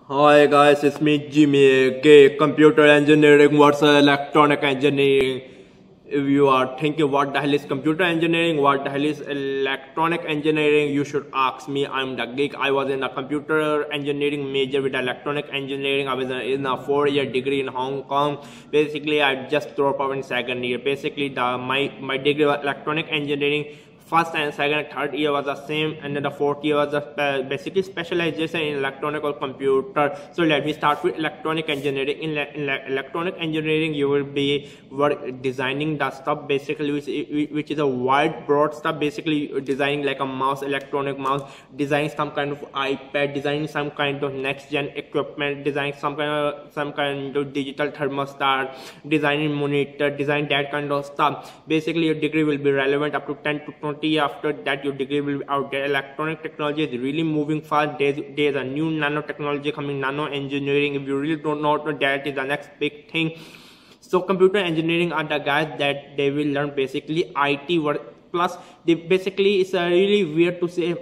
Hi guys, it's me Jimmy. Okay, computer engineering versus electronic engineering. If you are thinking what the hell is computer engineering, what the hell is electronic engineering, you should ask me. I'm the geek. I was in a computer engineering major with electronic engineering. I was in a 4-year degree in Hong Kong. Basically, I just dropped out in second year. Basically, my degree was electronic engineering. First and second and third year was the same, and then the fourth year was basically specialization in electronic or computer. So let me start with electronic engineering. In electronic engineering, you will be designing the stuff basically, which is a wide broad stuff. Basically, designing like a mouse, electronic mouse, designing some kind of iPad, designing some kind of next gen equipment, designing some kind of digital thermostat, designing monitor, design that kind of stuff. Basically, your degree will be relevant up to 10 to 20. After that, your degree will be out there. Electronic technology is really moving fast. There's a new nanotechnology coming, nano engineering. If you really don't know, that is the next big thing. So computer engineering are the guys that they will learn basically IT work. Plus, they basically, it's really weird to say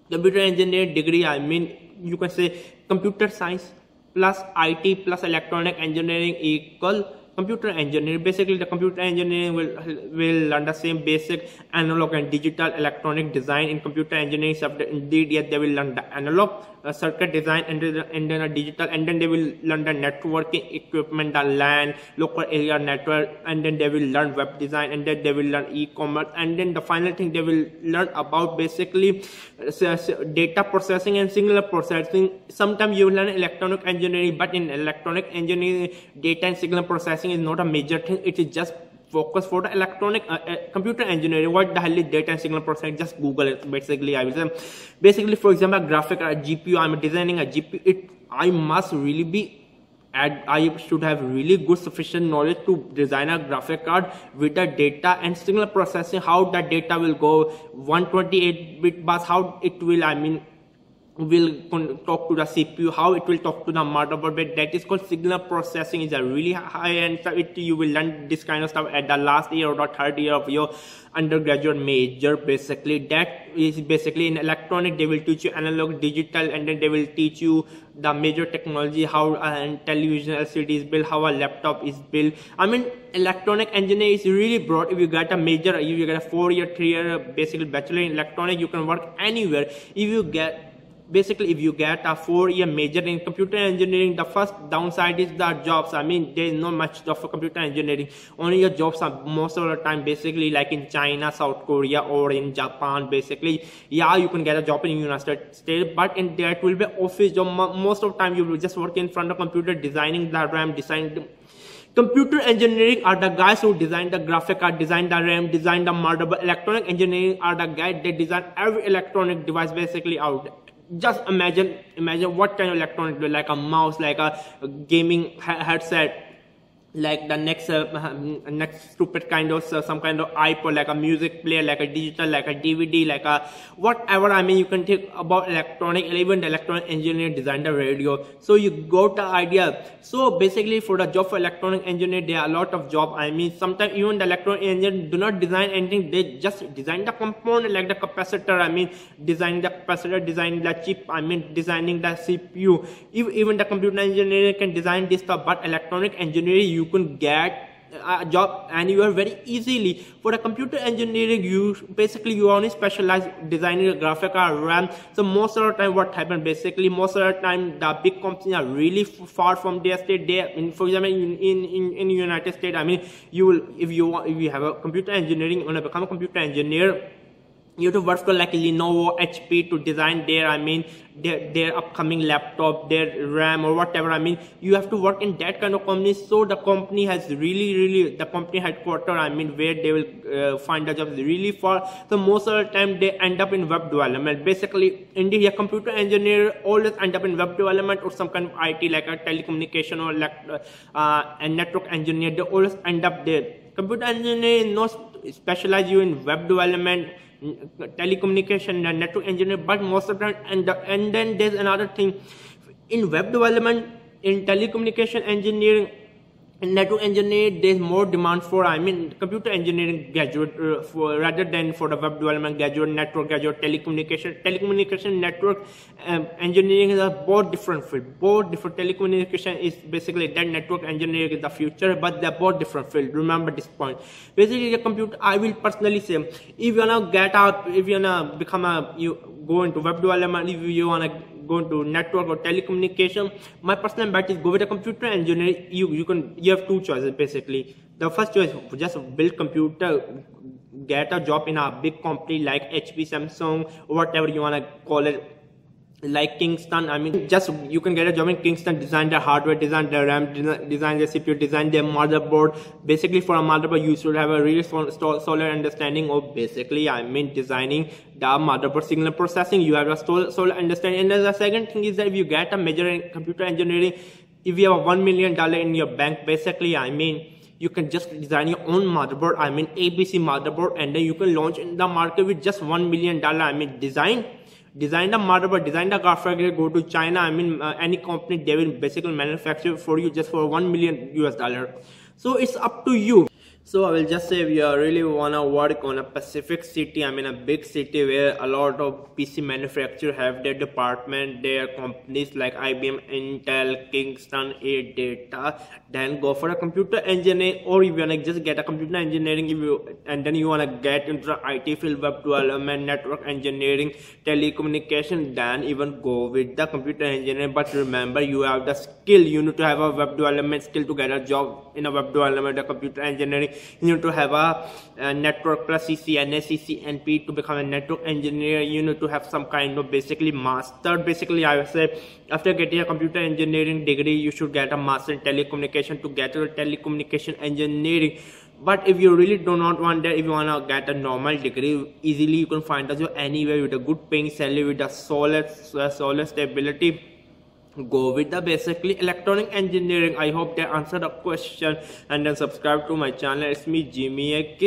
computer engineering degree. I mean, you can say computer science plus IT plus electronic engineering equal computer engineering. Basically, the computer engineering will learn the same basic analog and digital electronic design in computer engineering subject. Indeed, yes, they will learn the analog circuit design and then a digital, and then they will learn the networking equipment, the LAN, local area network, and then they will learn web design, and then they will learn e-commerce, and then the final thing they will learn about basically data processing and signal processing. Sometimes you will learn electronic engineering, but in electronic engineering, data and signal processing is not a major thing. It is just focus for the electronic computer engineering. What the hell is data and signal processing? Just Google it. Basically, I will say, basically, for example, a graphic or a GPU. I'm designing a GPU. I must really be I should have really good sufficient knowledge to design a graphic card with the data and signal processing, how that data will go 128-bit bus, how it will, I mean, will talk to the CPU, how it will talk to the motherboard. But that is called signal processing. Is a really high end stuff. You will learn this kind of stuff at the last year or the third year of your undergraduate major. Basically, that is basically in electronic. They will teach you analog, digital, and then they will teach you the major technology, how television LCD is built, how a laptop is built. I mean, electronic engineering is really broad. If you get a major, if you get a 4-year, 3-year, basically bachelor in electronic, you can work anywhere. If you get a 4-year major in computer engineering, the first downside is the jobs. I mean, there is not much job for computer engineering. Only your jobs are most of the time basically like in China, South Korea, or in Japan. Basically, yeah, you can get a job in United States, but in that will be office job. Most of the time you will just work in front of computer, designing the RAM, Computer engineering are the guys who design the graphic card, design the RAM, design the motherboard. Electronic engineering are the guys that design every electronic device basically out there. Just imagine what kind of electronic, like a mouse, like a gaming headset, like the next stupid kind of some kind of iPod, like a music player, like a digital, like a DVD, like a whatever. I mean, you can think about electronic, even the electronic engineer design the radio. So you got the idea. So basically, for the job for electronic engineer, there are a lot of job. I mean, sometimes even the electronic engineer do not design anything. They just design the component, like the capacitor. I mean, design the capacitor, design the chip. I mean, designing the CPU. Even the computer engineer can design this stuff, but electronic engineering, you can get a job anywhere very easily. For the computer engineering, you only specialize designing a graphic card, RAM. So most of the time what happens, basically most of the time the big companies are really far from their state. For example, in United States, I mean, if you have a computer engineering, you want to become a computer engineer, you have to work for like Lenovo, HP to design their, I mean, their upcoming laptop, their RAM or whatever. I mean, you have to work in that kind of company. So the company has really the company headquarters, I mean, where they will find the jobs really far. So most of the time they end up in web development. Basically, indeed, a computer engineer always end up in web development or some kind of IT, like a telecommunication or a network engineer. They always end up there. Computer engineer is not specialize you in web development, telecommunication, and network engineer, but most of the time, and then there's another thing in web development, in telecommunication engineering, in network engineering, there's more demand for, computer engineering graduate for rather than for the web development graduate, network graduate, telecommunication network engineering is a both different field. Both different. Telecommunication is basically that, network engineering is the future, but they're both different field. Remember this point. Basically, the computer, I will personally say, if you wanna get out, if you wanna become you go into web development, if you wanna go into network or telecommunication, my personal bet is go with a computer engineering. You have two choices basically. The first choice, just build computer, get a job in a big company like HP, Samsung, or whatever you wanna call it, like Kingston. Just you can get a job in Kingston, design the hardware, design the RAM, design the CPU, design the motherboard. Basically, for a motherboard, you should have a really solid understanding of basically, designing the motherboard signal processing. You have a solid understanding. And the second thing is that if you get a major in computer engineering, if you have $1 million in your bank, basically, you can just design your own motherboard, ABC motherboard, and then you can launch in the market with just $1 million. Design the motherboard, design the graphics, go to China, any company, they will basically manufacture for you just for $1 million US. So it's up to you. So I will just say, if you really wanna work on a Pacific city, a big city where a lot of PC manufacturers have their department, their companies like IBM, Intel, Kingston, AData, then go for a computer engineering. Or if you wanna just get a computer engineering, and then you wanna get into the IT field, web development, network engineering, telecommunication, then even go with the computer engineering. But remember, you have the skill. You need to have a web development skill to get a job in a web development or computer engineering. You need to have a network plus CCNA, CCNP to become a network engineer. You need to have some kind of basically master. Basically, I would say after getting a computer engineering degree, you should get a master in telecommunication to get a telecommunication engineering. But if you really do not want that, if you want to get a normal degree, easily you can find a job anywhere with a good paying salary, with a solid stability. Go with the basically electronic engineering. I hope that answered the question, and then subscribe to my channel. It's me, Jimmy AK.